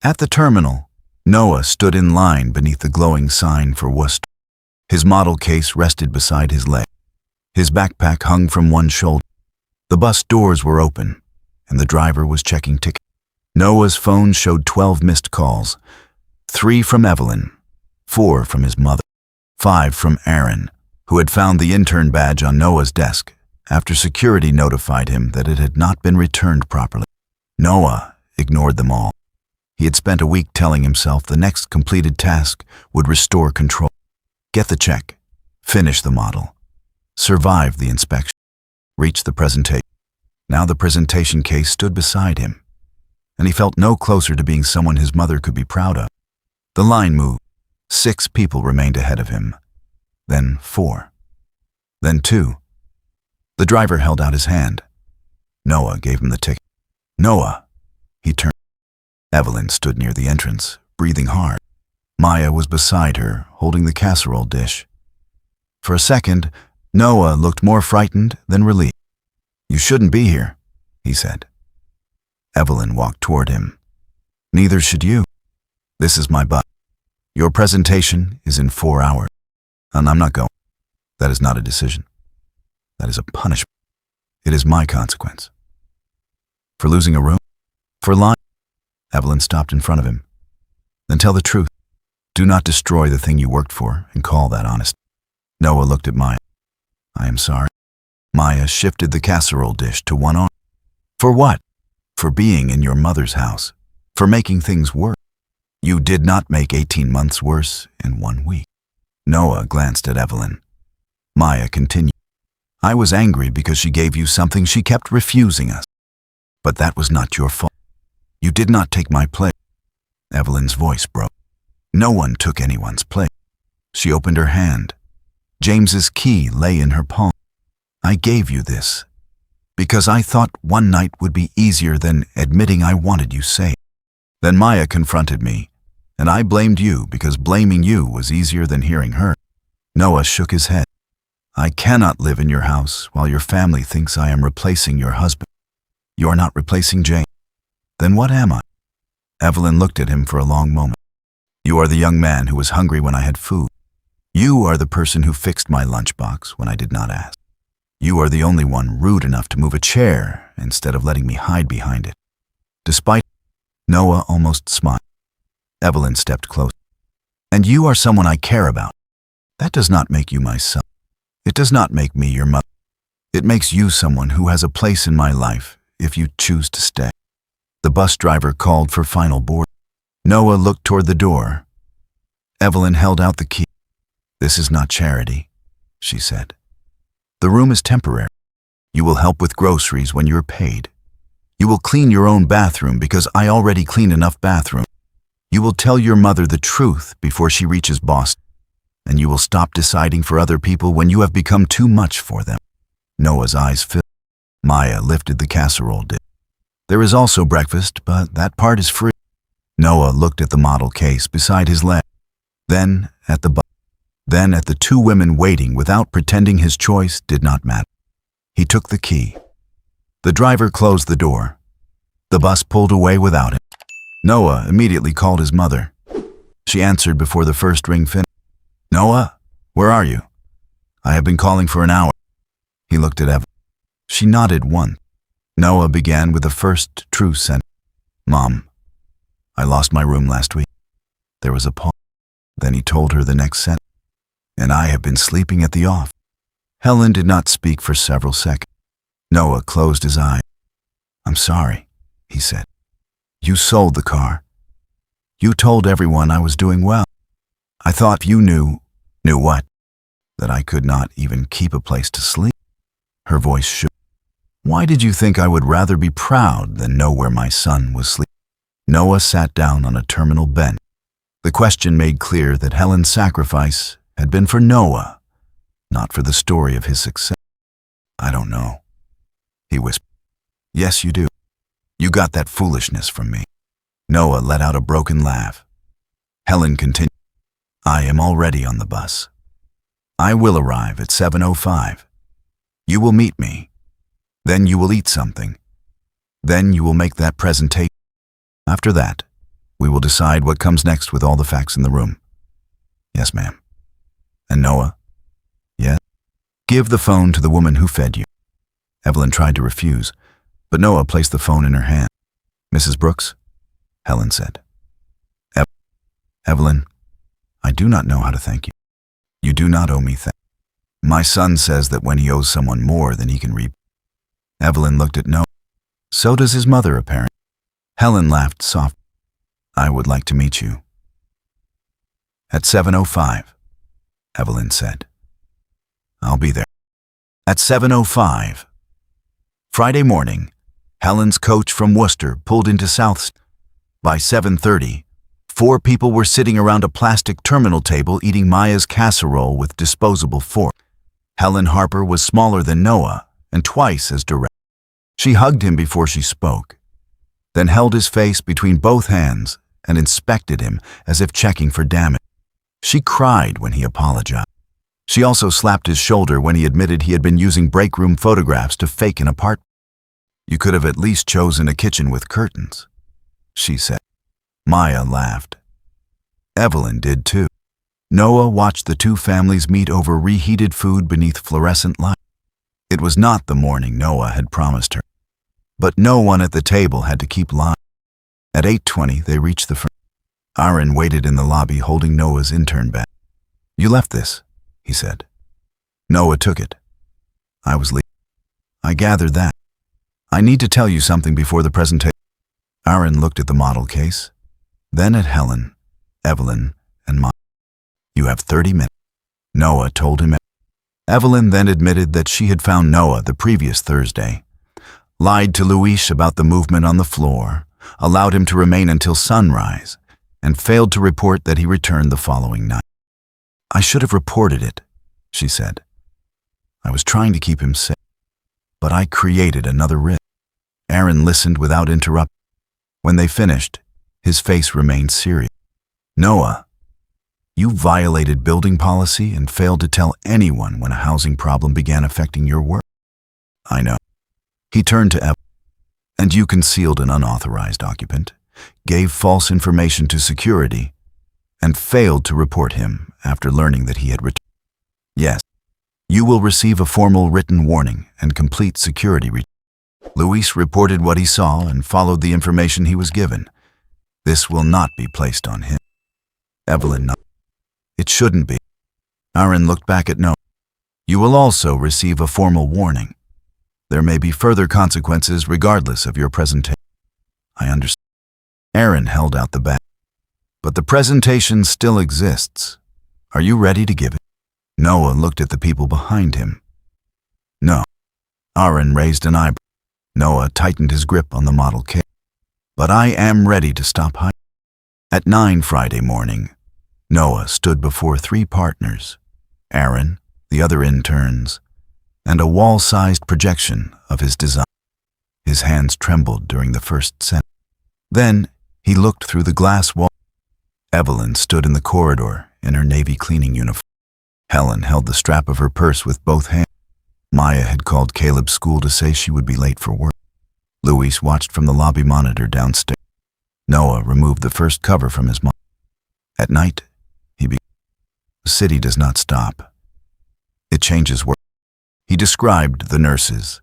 At the terminal, Noah stood in line beneath the glowing sign for Worcester. His model case rested beside his leg. His backpack hung from one shoulder. The bus doors were open, and the driver was checking tickets. Noah's phone showed 12 missed calls, 3 from Evelyn, 4 from his mother, 5 from Aaron, who had found the intern badge on Noah's desk after security notified him that it had not been returned properly. Noah ignored them all. He had spent a week telling himself the next completed task would restore control. Get the check, finish the model, survive the inspection, reach the presentation. Now the presentation case stood beside him, and he felt no closer to being someone his mother could be proud of. The line moved. 6 people remained ahead of him, then 4, then 2. The driver held out his hand. Noah gave him the ticket. "Noah." He turned. Evelyn stood near the entrance, breathing hard. Maya was beside her, holding the casserole dish. For a second, Noah looked more frightened than relieved. "You shouldn't be here," he said. Evelyn walked toward him. "Neither should you. This is my bus. Your presentation is in 4 hours, and I'm not going. That is not a decision. That is a punishment. It is my consequence." "For losing a room? For lying?" Evelyn stopped in front of him. "Then tell the truth. Do not destroy the thing you worked for and call that honest." Noah looked at Maya. "I am sorry." Maya shifted the casserole dish to one arm. "For what?" "For being in your mother's house. For making things worse. You did not make 18 months worse in 1 week." Noah glanced at Evelyn. Maya continued. "I was angry because she gave you something she kept refusing us. But that was not your fault. You did not take my place." Evelyn's voice broke. "No one took anyone's place." She opened her hand. James's key lay in her palm. "I gave you this because I thought one night would be easier than admitting I wanted you safe. Then Maya confronted me, and I blamed you because blaming you was easier than hearing her." Noah shook his head. "I cannot live in your house while your family thinks I am replacing your husband. You are not replacing James. Then what am I?" Evelyn looked at him for a long moment. "You are the young man who was hungry when I had food. You are the person who fixed my lunchbox when I did not ask. You are the only one rude enough to move a chair instead of letting me hide behind it." Despite Noah almost smiled. Evelyn stepped close. "And you are someone I care about. That does not make you my son. It does not make me your mother. It makes you someone who has a place in my life if you choose to stay." The bus driver called for final board. Noah looked toward the door. Evelyn held out the key. "This is not charity," she said. "The room is temporary. You will help with groceries when you're paid. You will clean your own bathroom because I already clean enough bathrooms. You will tell your mother the truth before she reaches Boston, and you will stop deciding for other people when you have become too much for them." Noah's eyes filled. Maya lifted the casserole dish. "There is also breakfast, but that part is free." Noah looked at the model case beside his leg, then at the 2 women waiting without pretending his choice did not matter. He took the key. The driver closed the door. The bus pulled away without him. Noah immediately called his mother. She answered before the first ring finished. "Noah, where are you? I have been calling for an hour." He looked at Evelyn. She nodded once. Noah began with the first true sentence. "Mom, I lost my room last week." There was a pause. Then he told her the next sentence. "And I have been sleeping at the office." Helen did not speak for several seconds. Noah closed his eyes. "I'm sorry," he said. "You sold the car. You told everyone I was doing well. I thought you knew." "Knew what?" "That I could not even keep a place to sleep." Her voice shook. "Why did you think I would rather be proud than know where my son was sleeping?" Noah sat down on a terminal bench. The question made clear that Helen's sacrifice had been for Noah, not for the story of his success. "I don't know," he whispered. "Yes, you do. You got that foolishness from me." Noah let out a broken laugh. Helen continued, "I am already on the bus. I will arrive at 7:05. You will meet me. Then you will eat something. Then you will make that presentation. After that, we will decide what comes next with all the facts in the room." "Yes, ma'am." "And Noah?" "Yes." "Give the phone to the woman who fed you." Evelyn tried to refuse, but Noah placed the phone in her hand. "Mrs. Brooks?" Helen said. "Evelyn, I do not know how to thank you." "You do not owe me thanks. My son says that when he owes someone more than he can repay." Evelyn looked at Noah. "So does his mother, apparently." Helen laughed softly. "I would like to meet you." "At 7:05, Evelyn said. "I'll be there." At 7:05. Friday morning, Helen's coach from Worcester pulled into South. By 7:30, 4 people were sitting around a plastic terminal table eating Maya's casserole with disposable forks. Helen Harper was smaller than Noah and twice as direct. She hugged him before she spoke, then held his face between both hands and inspected him as if checking for damage. She cried when he apologized. She also slapped his shoulder when he admitted he had been using break room photographs to fake an apartment. "You could have at least chosen a kitchen with curtains," she said. Maya laughed. Evelyn did too. Noah watched the two families meet over reheated food beneath fluorescent light. It was not the morning Noah had promised her. But no one at the table had to keep lying. At 8:20, they reached the front. Aaron waited in the lobby holding Noah's intern bag. "You left this," he said. Noah took it. "I was leaving." "I gathered that. I need to tell you something before the presentation." Aaron looked at the model case, then at Helen, Evelyn, and Maya. "You have 30 minutes. Noah told him. Evelyn then admitted that she had found Noah the previous Thursday, lied to Luis about the movement on the floor, allowed him to remain until sunrise, and failed to report that he returned the following night. "I should have reported it," she said. "I was trying to keep him safe, but I created another risk." Aaron listened without interrupting. When they finished, his face remained serious. "Noah, you violated building policy and failed to tell anyone when a housing problem began affecting your work." "I know." He turned to Evelyn. "And you concealed an unauthorized occupant, gave false information to security, and failed to report him after learning that he had returned. Yes, you will receive a formal written warning and complete security return." Luis reported what he saw and followed the information he was given. "This will not be placed on him." Evelyn nodded. "It shouldn't be." Aaron looked back at Noah. "You will also receive a formal warning. There may be further consequences regardless of your presentation." "I understand." Aaron held out the bag. "But the presentation still exists. Are you ready to give it?" Noah looked at the people behind him. "No." Aaron raised an eyebrow. Noah tightened his grip on the model case. "But I am ready to stop hiding." At 9 Friday morning, Noah stood before 3 partners, Aaron, the other interns, and a wall-sized projection of his design. His hands trembled during the first sentence. Then he looked through the glass wall. Evelyn stood in the corridor in her navy cleaning uniform. Helen held the strap of her purse with both hands. Maya had called Caleb's school to say she would be late for work. Luis watched from the lobby monitor downstairs. Noah removed the first cover from his monitor. At night, he began. "The city does not stop. It changes work." He described the nurses,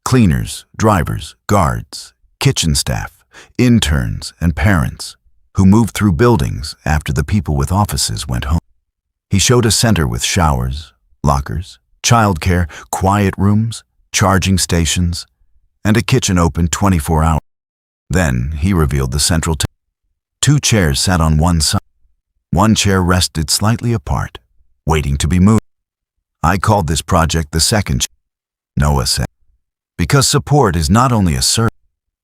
cleaners, drivers, guards, kitchen staff, interns, and parents who moved through buildings after the people with offices went home. He showed a center with showers, lockers, childcare, quiet rooms, charging stations, and a kitchen open 24 hours. Then he revealed the central table. 2 chairs sat on one side. One chair rested slightly apart, waiting to be moved. "I called this project the second chair," Noah said, "because support is not only a service,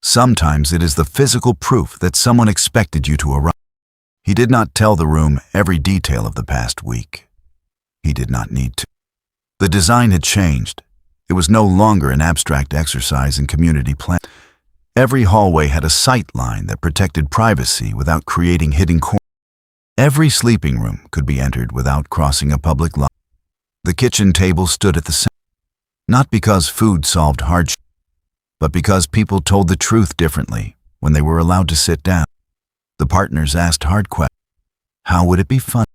Sometimes it is the physical proof that someone expected you to arrive. He did not tell the room every detail of the past week. He did not need to. The design had changed. It was no longer an abstract exercise in community planning. Every hallway had a sight line that protected privacy without creating hidden corners. Every sleeping room could be entered without crossing a public line. The kitchen table stood at the center, not because food solved hardship, but because people told the truth differently when they were allowed to sit down. The partners asked hard questions. How would it be fun?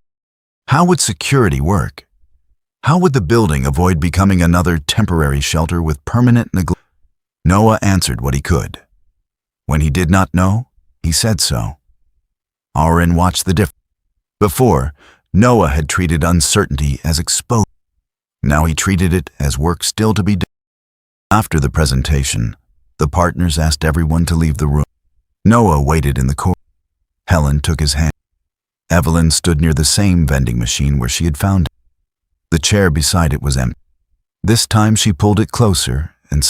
How would security work? How would the building avoid becoming another temporary shelter with permanent neglect? Noah answered what he could. When he did not know, he said so. Aaron watched the difference. Before, Noah had treated uncertainty as exposure. Now he treated it as work still to be done. After the presentation, the partners asked everyone to leave the room. Noah waited in the corridor. Helen took his hand. Evelyn stood near the same vending machine where she had found it. The chair beside it was empty. This time she pulled it closer and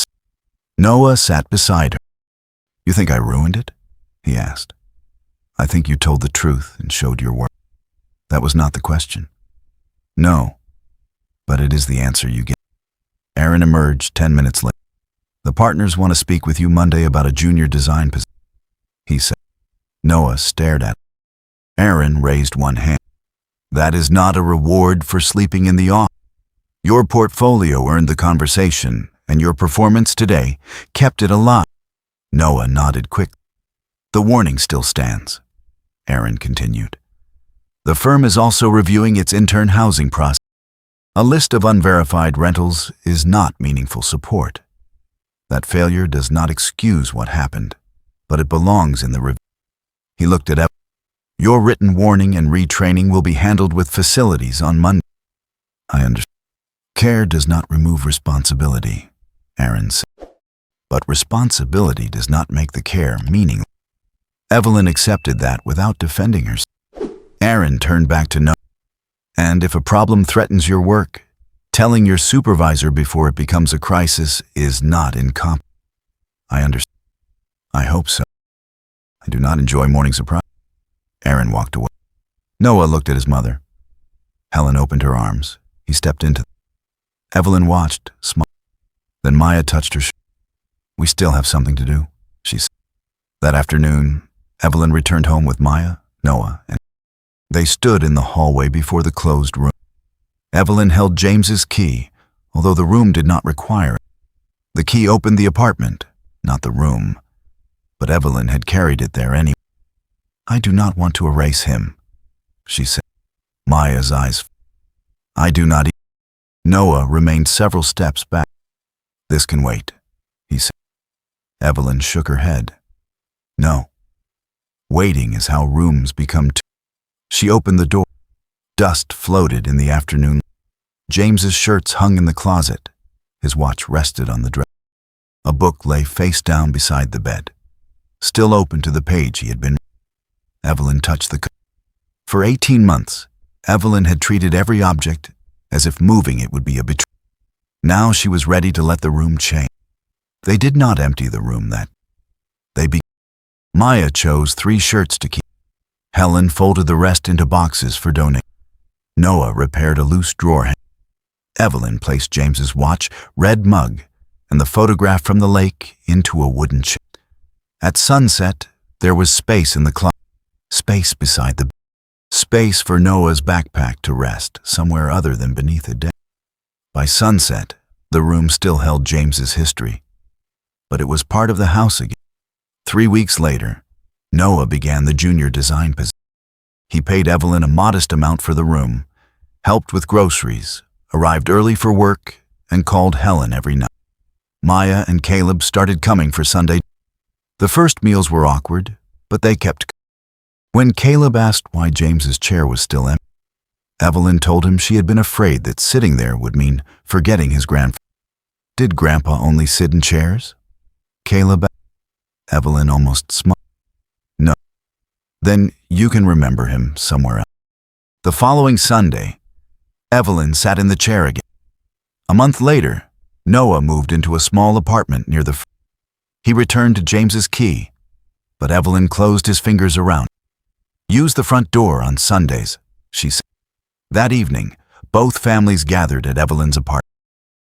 Noah sat beside her. "You think I ruined it?" he asked. "I think you told the truth and showed your work." That was not the question. No, but it is the answer you get. Aaron emerged 10 minutes later. "The partners want to speak with you Monday about a junior design position," he said. Noah stared at him. Aaron raised one hand. "That is not a reward for sleeping in the office. Your portfolio earned the conversation, and your performance today kept it alive." Noah nodded quickly. "The warning still stands," Aaron continued. "The firm is also reviewing its intern housing process. A list of unverified rentals is not meaningful support. That failure does not excuse what happened, but it belongs in the review." He looked at Evelyn. "Your written warning and retraining will be handled with facilities on Monday." "I understand. Care does not remove responsibility," Aaron said. "But responsibility does not make the care meaningless." Evelyn accepted that without defending herself. Aaron turned back to Noah. "And if a problem threatens your work, telling your supervisor before it becomes a crisis is not incompetent." "I understand. I hope so. I do not enjoy morning surprise." Aaron walked away. Noah looked at his mother. Helen opened her arms. He stepped into them. Evelyn watched, smiled. Then Maya touched her shoulder. "We still have something to do," she said. That afternoon, Evelyn returned home with Maya, Noah, and they stood in the hallway before the closed room. Evelyn held James's key, although the room did not require it. The key opened the apartment, not the room, but Evelyn had carried it there anyway. "I do not want to erase him," she said. Maya's eyes. "I do not either." Noah remained several steps back. "This can wait," he said. Evelyn shook her head. "No. Waiting is how rooms become too." She opened the door. Dust floated in the afternoon. James's shirts hung in the closet. His watch rested on the dresser. A book lay face down beside the bed, still open to the page he had been. Evelyn touched the cover. For 18 months, Evelyn had treated every object as if moving it would be a betrayal. Now she was ready to let the room change. They did not empty the room that they began. Maya chose 3 shirts to keep. Helen folded the rest into boxes for donation. Noah repaired a loose drawer hanger. Evelyn placed James's watch, red mug, and the photograph from the lake into a wooden chair. At sunset, there was space in the closet. Space beside the bed. Space for Noah's backpack to rest somewhere other than beneath a desk. By sunset, the room still held James's history, but it was part of the house again. 3 weeks later, Noah began the junior design position. He paid Evelyn a modest amount for the room, helped with groceries, arrived early for work, and called Helen every night. Maya and Caleb started coming for Sunday. The first meals were awkward, but they kept. When Caleb asked why James's chair was still empty, Evelyn told him she had been afraid that sitting there would mean forgetting his grandfather. "Did Grandpa only sit in chairs?" Caleb asked. Evelyn almost smiled. "No." "Then you can remember him somewhere else." The following Sunday, Evelyn sat in the chair again. A month later, Noah moved into a small apartment near the He returned to James's key, but Evelyn closed his fingers around. "Use the front door on Sundays," she said. That evening, both families gathered at Evelyn's apartment.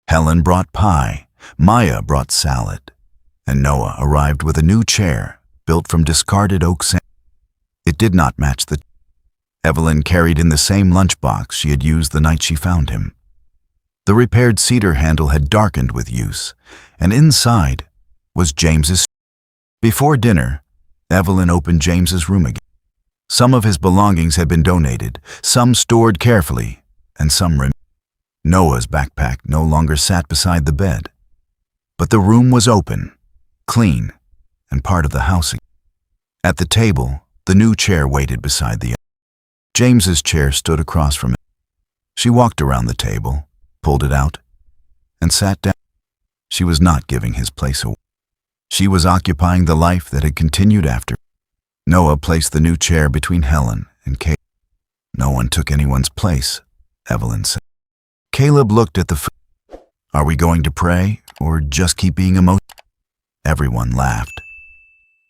Helen brought pie, Maya brought salad, and Noah arrived with a new chair built from discarded oak sand. It did not match the Evelyn carried in the same lunchbox she had used the night she found him. The repaired cedar handle had darkened with use, and inside was James's. Before dinner, Evelyn opened James's room again. Some of his belongings had been donated, some stored carefully, and some remained. Noah's backpack no longer sat beside the bed, but the room was open, clean, and part of the house again. At the table, the new chair waited beside the other. James's chair stood across from it. She walked around the table, pulled it out, and sat down. She was not giving his place away. She was occupying the life that had continued after. Noah placed the new chair between Helen and Caleb. "No one took anyone's place," Evelyn said. Caleb looked at the food. "Are we going to pray, or just keep being emotional?" Everyone laughed.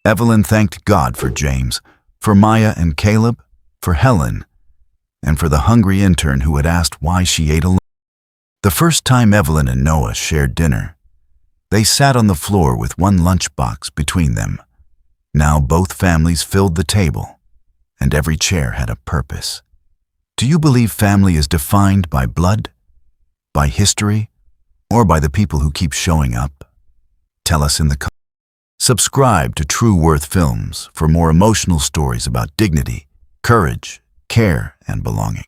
Evelyn thanked God for James, for Maya and Caleb, for Helen, and for the hungry intern who had asked why she ate alone. The first time Evelyn and Noah shared dinner, they sat on the floor with one lunchbox between them. Now both families filled the table, and every chair had a purpose. Do you believe family is defined by blood, by history, or by the people who keep showing up? Tell us in the comments. Subscribe to True Worth Films for more emotional stories about dignity, courage, care, and belonging.